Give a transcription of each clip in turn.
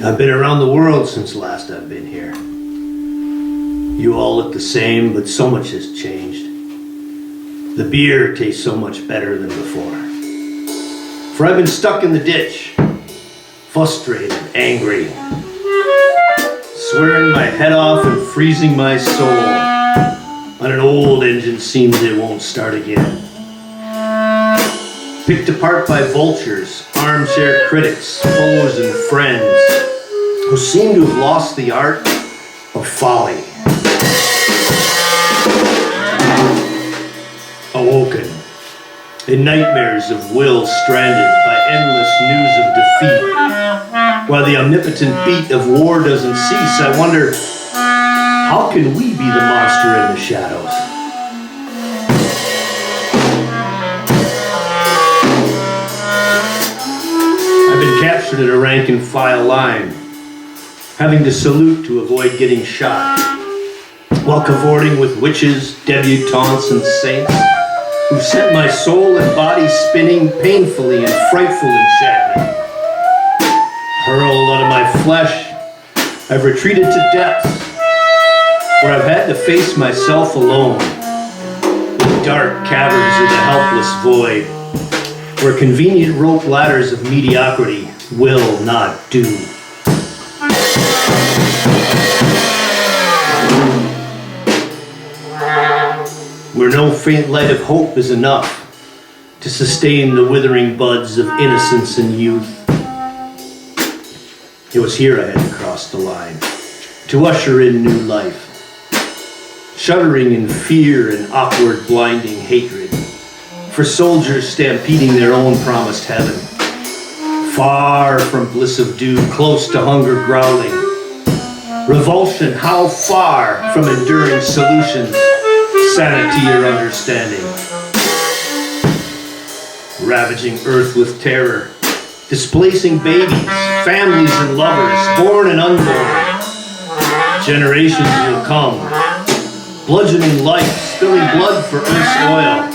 I've been around the world since last I've been here. You all look the same, but so much has changed. The beer tastes so much better than before. For I've been stuck in the ditch, frustrated, angry, swearing my head off and freezing my soul on an old engine seems it won't start again. Picked apart by vultures, armchair critics, foes and friends, who seem to have lost the art of folly. Awoken in nightmares of will stranded by endless news of defeat. While the omnipotent beat of war doesn't cease, I wonder, how can we be the monster in the shadows? I've been captured at a rank and file line, having to salute to avoid getting shot, while cavorting with witches, debutantes, and saints who've sent my soul and body spinning painfully in frightful enchantment. Hurled out of my flesh, I've retreated to depths where I've had to face myself alone, in dark caverns of the helpless void, where convenient rope ladders of mediocrity will not do. Where no faint light of hope is enough to sustain the withering buds of innocence and youth. It was here I had to cross the line, to usher in new life, shuddering in fear and awkward blinding hatred, for soldiers stampeding their own promised heaven, far from bliss of dew, close to hunger growling, revulsion how far from enduring solutions, sanity or understanding, ravaging earth with terror, displacing babies, families and lovers, born and unborn. Generations will come, bludgeoning life, spilling blood for earth's oil,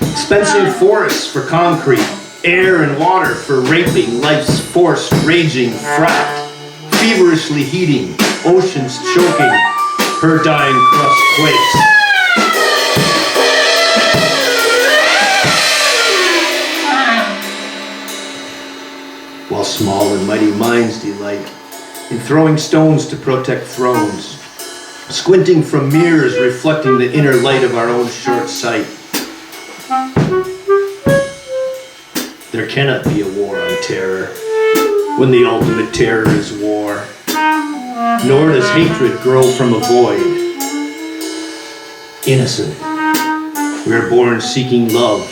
expensing forests for concrete, air and water for raping life's forced, raging fract, feverishly heating, oceans choking, her dying crust quakes. While small and mighty minds delight in throwing stones to protect thrones, squinting from mirrors reflecting the inner light of our own short sight. There cannot be a war on terror when the ultimate terror is war, nor does hatred grow from a void. Innocent, we are born seeking love,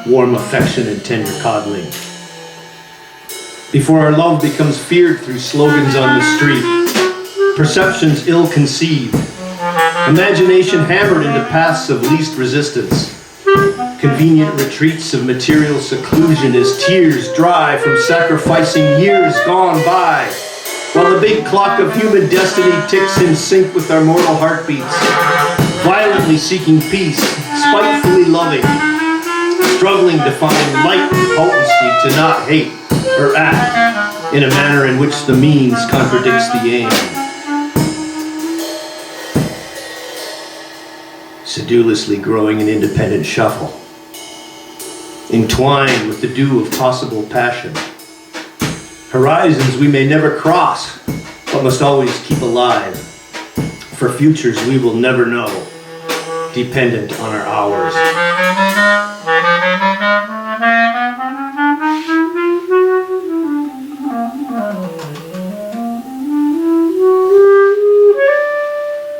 warm affection and tender coddling. Before our love becomes feared through slogans on the street, perceptions ill-conceived, imagination hammered into paths of least resistance, convenient retreats of material seclusion as tears dry from sacrificing years gone by, while the big clock of human destiny ticks in sync with our mortal heartbeats, violently seeking peace, spitefully loving, struggling to find light and potency to not hate or act in a manner in which the means contradicts the aim. sedulously growing an independent shuffle, entwined with the dew of possible passion. Horizons we may never cross, but must always keep alive, for futures we will never know, dependent on our hours.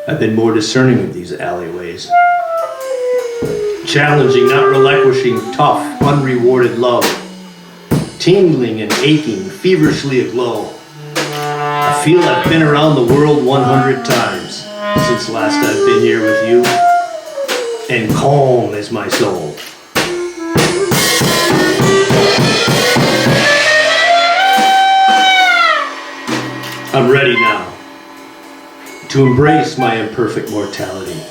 I've been more discerning of these alleyways, challenging, not relinquishing, tough, unrewarded love, tingling and aching, feverishly aglow. I feel I've been around the world 100 times since last I've been here with you, and calm is my soul. I'm ready now to embrace my imperfect mortality.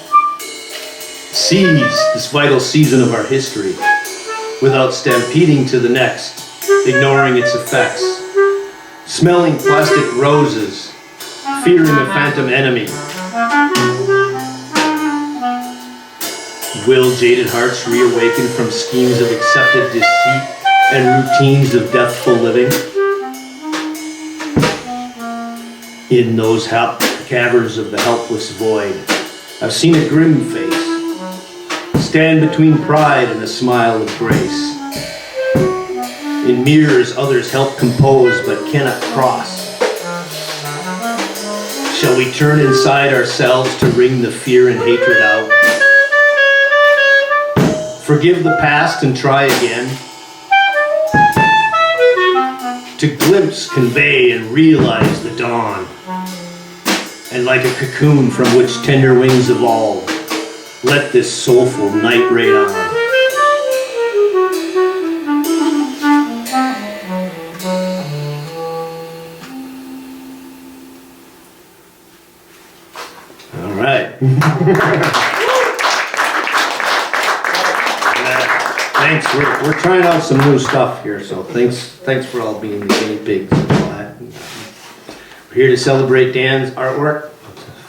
Seize this vital season of our history without stampeding to the next, ignoring its effects, smelling plastic roses, fearing a phantom enemy. Will jaded hearts reawaken from schemes of accepted deceit and routines of deathful living? In those caverns of the helpless void, I've seen a grim face stand between pride and a smile of grace. In mirrors others help compose but cannot cross. Shall we turn inside ourselves to wring the fear and hatred out? Forgive the past and try again? To glimpse, convey, and realize the dawn. And like a cocoon from which tender wings evolve, let this soulful night raid on. All right. Thanks. We're trying out some new stuff here, so thanks for all being the guinea pigs and all that. We're here to celebrate Dan's artwork.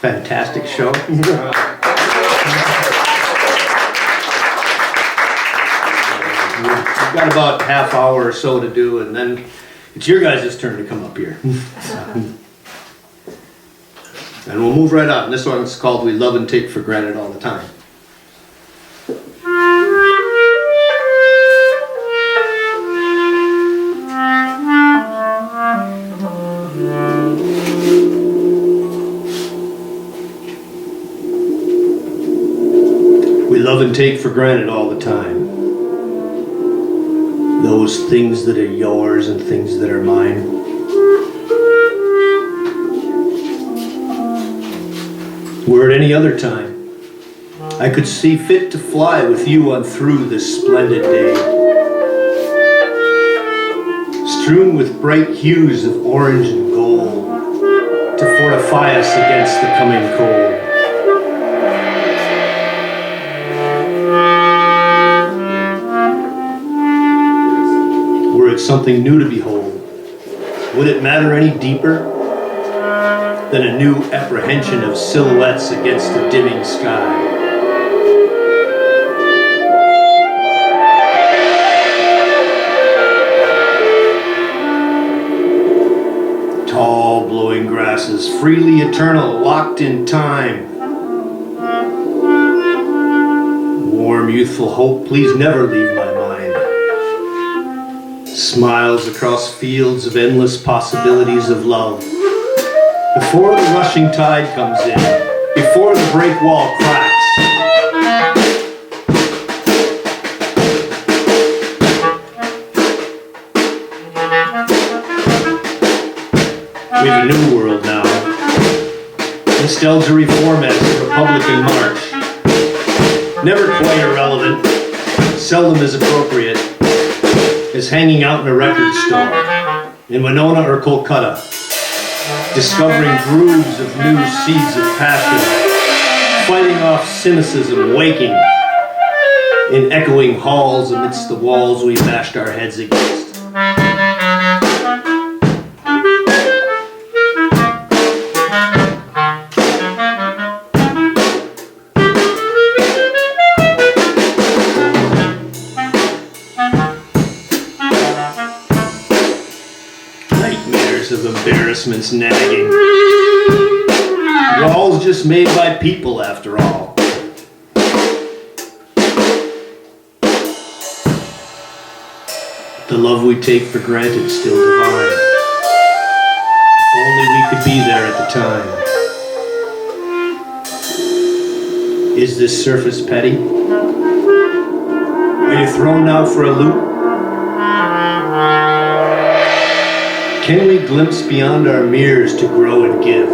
Fantastic show. We've got about a half hour or so to do, and then it's your guys' turn to come up here. And we'll move right on. This one's called We Love and Take for Granted All the Time. We love and take for granted all the time. Those things that are yours and things that are mine. Were it any other time, I could see fit to fly with you on through this splendid day, strewn with bright hues of orange and gold, to fortify us against the coming cold. Were it something new to behold, would it matter any deeper than a new apprehension of silhouettes against the dimming sky? Tall blowing grasses, freely eternal, locked in time. Warm youthful hope, please never leave my mind. Smiles across fields of endless possibilities of love. Before the rushing tide comes in, before the break wall cracks. We have a new world now. Nostalgia reformats the Republican March. Never quite irrelevant, seldom as appropriate as hanging out in a record store in Winona or Kolkata. Discovering grooves of new seeds of passion, fighting off cynicism, waking in echoing halls amidst the walls we bashed our heads against. basements nagging. Walls just made by people, after all. The love we take for granted still divine. If only we could be there at the time. Is this surface petty? Are you thrown out for a loop? Can we glimpse beyond our mirrors to grow and give?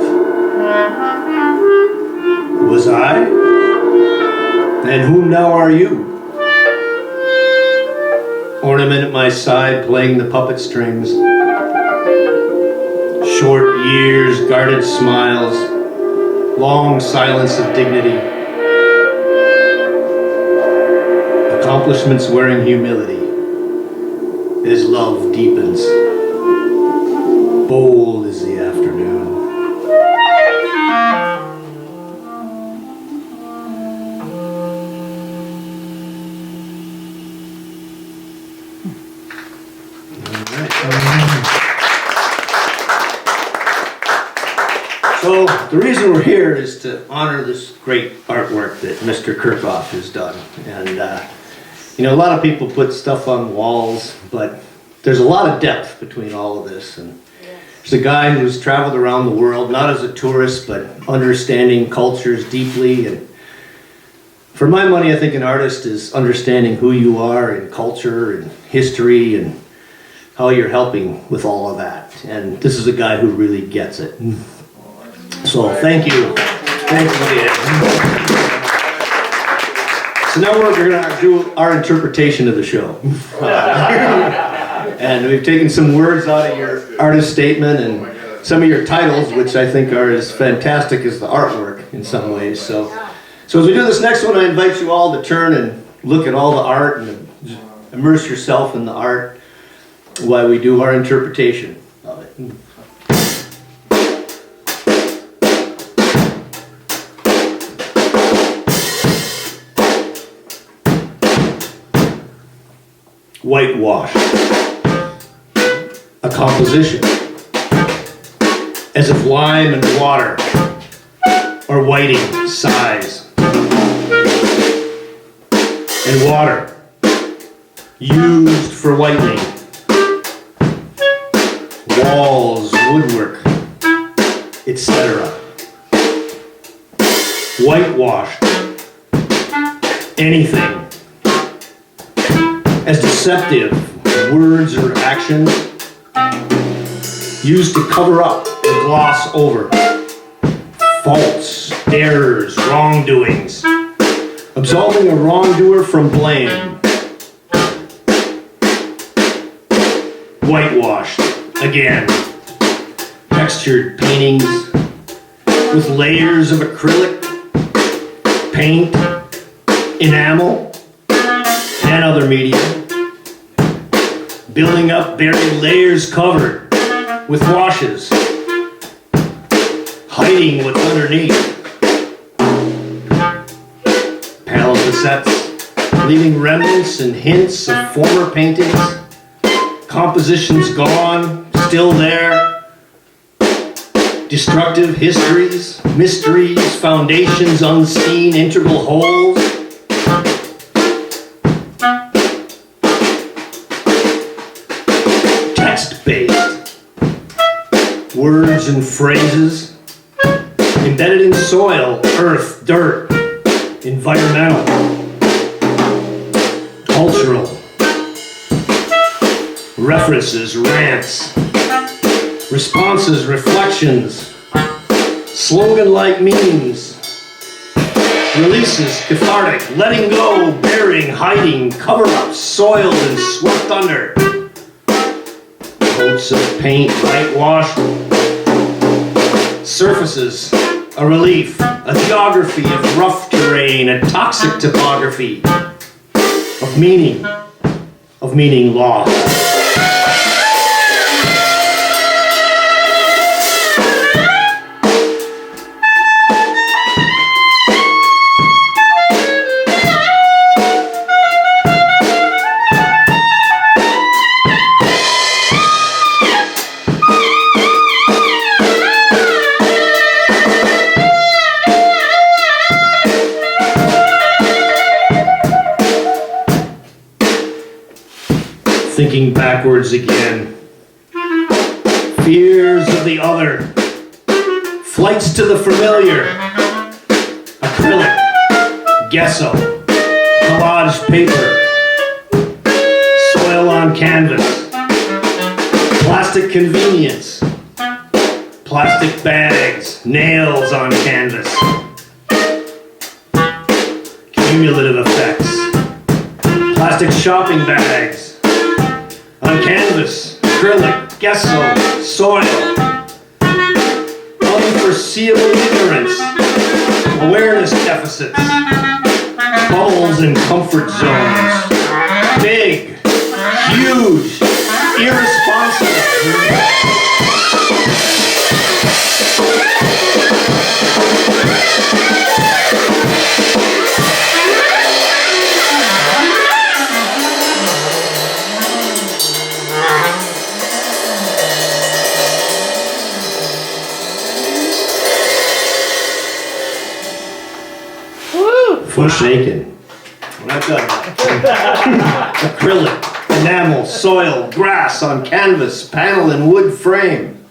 Was I? And whom now are you? Ornament at my side, playing the puppet strings. Short years, guarded smiles, long silence of dignity. Accomplishments wearing humility as love deepens. Bold is the afternoon. So the reason we're here is to honor this great artwork that Mr. Kerkhoff has done. And you know, a lot of people put stuff on walls, but there's a lot of depth between all of this. And there's a guy who's traveled around the world, not as a tourist, but understanding cultures deeply. And for my money, I think an artist is understanding who you are in culture and history and how you're helping with all of that. And this is a guy who really gets it. So thank you. Thanks, Lydia. So now we're going to do our interpretation of the show. And we've taken some words out of your artist statement and some of your titles, which I think are as fantastic as the artwork in some ways. So as we do this next one, I invite you all to turn and look at all the art and immerse yourself in the art while we do our interpretation of it. Whitewashed. A composition. As if lime and water or whiting sighs. And water used for whitening. Walls, woodwork, etc. Whitewashed. Anything. As deceptive words or actions used to cover up or gloss over faults, errors, wrongdoings, absolving a wrongdoer from blame. Whitewashed, again, textured paintings with layers of acrylic, paint, enamel, and other media, building up buried layers covered with washes, hiding what's underneath. Panel cassettes, leaving remnants and hints of former paintings, compositions gone, still there, destructive histories, mysteries, foundations unseen, integral wholes. Text-based words and phrases embedded in soil, earth, dirt, environmental, cultural, references, rants, responses, reflections, slogan-like memes, releases, cathartic, letting go, bearing, hiding, cover-ups, soiled and swept under. Coats of paint, whitewashed. Surfaces, a relief, a geography of rough terrain, a toxic topography of meaning lost. thinking backwards again. Fears of the other, flights to the familiar, acrylic, gesso, collage paper, soil on canvas, plastic convenience, plastic bags, nails on canvas, cumulative effects, plastic shopping bags, on canvas, acrylic, gesso, soil, unforeseeable ignorance, awareness deficits, bubbles and comfort zones, big, huge, irresponsible. Forsaken. We're not done. Acrylic, enamel, soil, grass on canvas, panel and wood frame.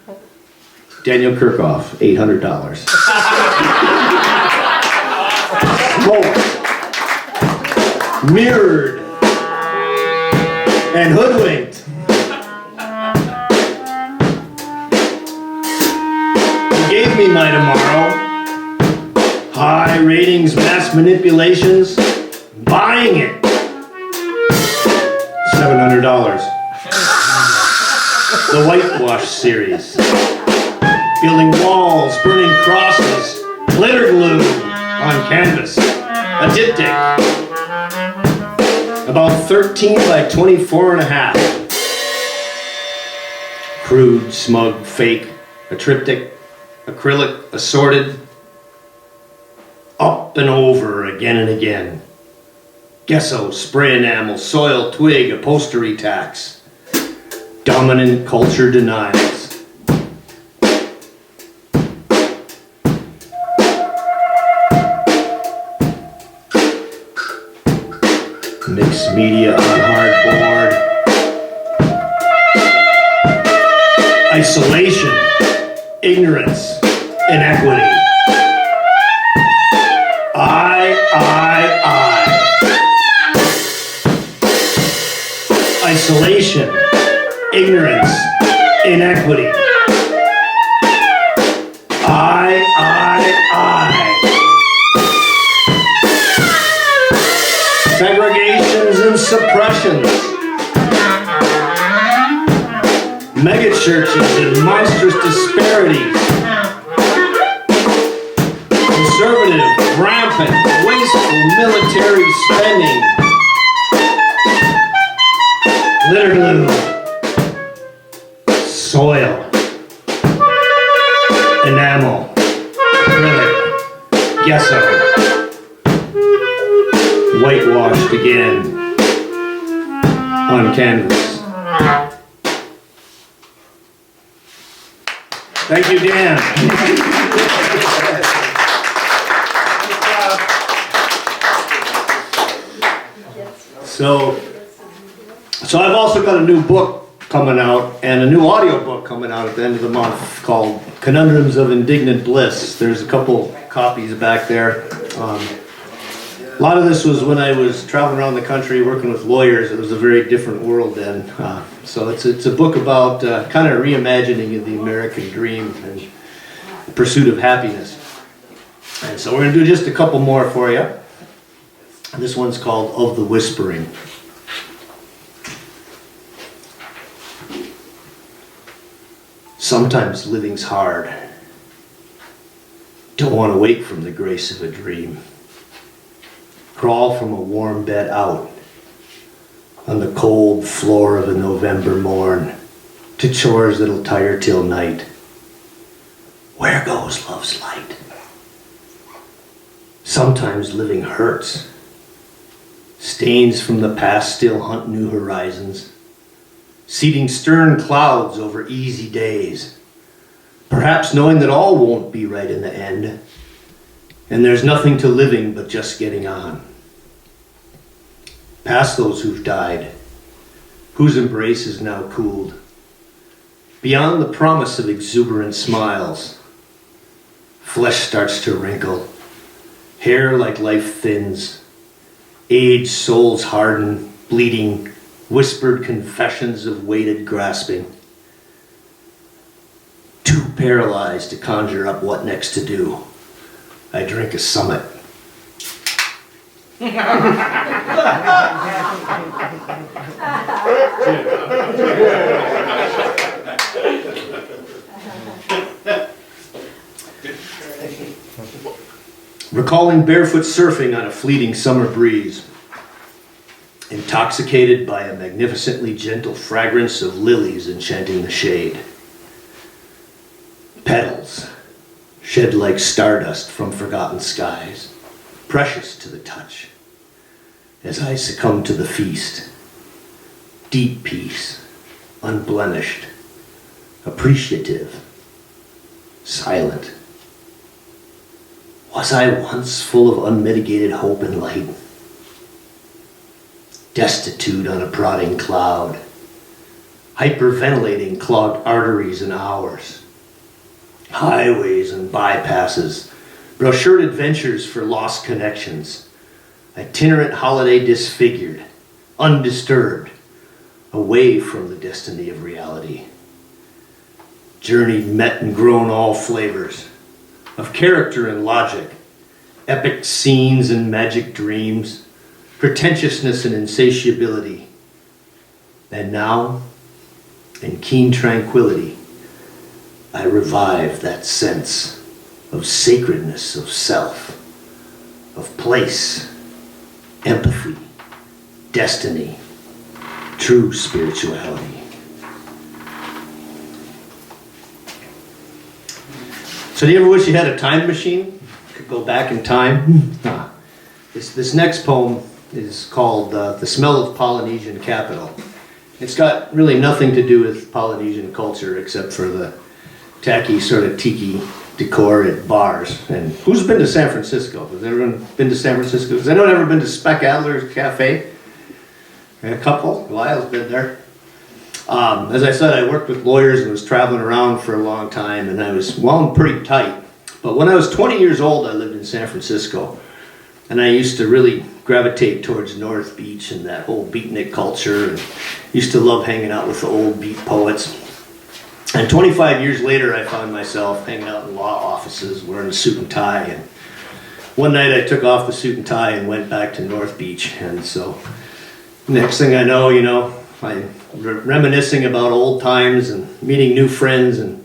Daniel Kerkhoff, $800. Smoke. Mirrored. And hoodwinked. He gave me my tomorrow. High ratings, mass manipulations, buying it. $700. The Whitewashed series. Building walls, burning crosses, glitter glue on canvas. A diptych. About 13 by 24 and a half. Crude, smug, fake, a triptych, acrylic, assorted. Up and over again and again. Gesso, spray enamel, soil, twig, upholstery tacks. Dominant culture denials. Mixed media on hardboard. Isolation, ignorance, inequity. Isolation, ignorance, inequity. I. Segregations and suppressions. Megachurches and monstrous disparities. Conservative, rampant, wasteful military spending. Glitter glue, soil, enamel, acrylic, gesso, whitewashed again on canvas. Thank you, Dan. So I've also got a new book coming out and a new audio book coming out at the end of the month called Conundrums of Indignant Bliss. There's a couple copies back there. A lot of this was when I was traveling around the country working with lawyers. It was a very different world then. So it's a book about kind of reimagining of the American dream and the pursuit of happiness. And so we're going to do just a couple more for you. This one's called Of the Whispering. Sometimes living's hard. Don't want to wake from the grace of a dream. Crawl from a warm bed out on the cold floor of a November morn to chores that'll tire till night. Where goes love's light? Sometimes living hurts. Stains from the past still hunt new horizons. Seeding stern clouds over easy days, perhaps knowing that all won't be right in the end, and there's nothing to living but just getting on. Past those who've died, whose embrace is now cooled. Beyond the promise of exuberant smiles, flesh starts to wrinkle, hair like life thins, aged souls harden, bleeding, whispered confessions of weighted grasping. Too paralyzed to conjure up what next to do, I drink a summit. Recalling barefoot surfing on a fleeting summer breeze, intoxicated by a magnificently gentle fragrance of lilies enchanting the shade. Petals shed like stardust from forgotten skies, precious to the touch. As I succumb to the feast, deep peace, unblemished, appreciative, silent. Was I once full of unmitigated hope and light? Destitute on a prodding cloud, hyperventilating clogged arteries and hours, highways and bypasses, brochured adventures for lost connections, itinerant holiday disfigured, undisturbed, away from the destiny of reality. Journeyed, met and grown all flavors, of character and logic, epic scenes and magic dreams, pretentiousness and insatiability. And now, in keen tranquility, I revive that sense of sacredness of self, of place, empathy, destiny, true spirituality. So do you ever wish you had a time machine? Could go back in time? This next poem is called The Smell of Polynesian Capital. It's got really nothing to do with Polynesian culture except for the tacky sort of tiki decor at bars. And who's been to San Francisco? Has everyone been to San Francisco? Has anyone ever been to Speck Adler's Cafe? A couple? Lyle's been there. As I said, I worked with lawyers and was traveling around for a long time, and I was wound pretty tight. But when I was 20 years old, I lived in San Francisco, and I used to really gravitate towards North Beach and that whole beatnik culture, and used to love hanging out with the old beat poets. And 25 years later, I found myself hanging out in law offices wearing a suit and tie, and one night I took off the suit and tie and went back to North Beach. And so next thing I know, I'm reminiscing about old times and meeting new friends, and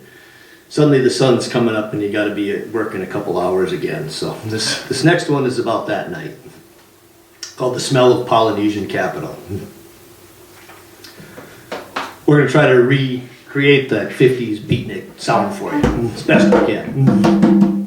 suddenly the sun's coming up and you got to be at work in a couple hours again. So this next one is about that night, called The Smell of Polynesian Capital. We're going to try to recreate that 50s beatnik sound for you as best we can.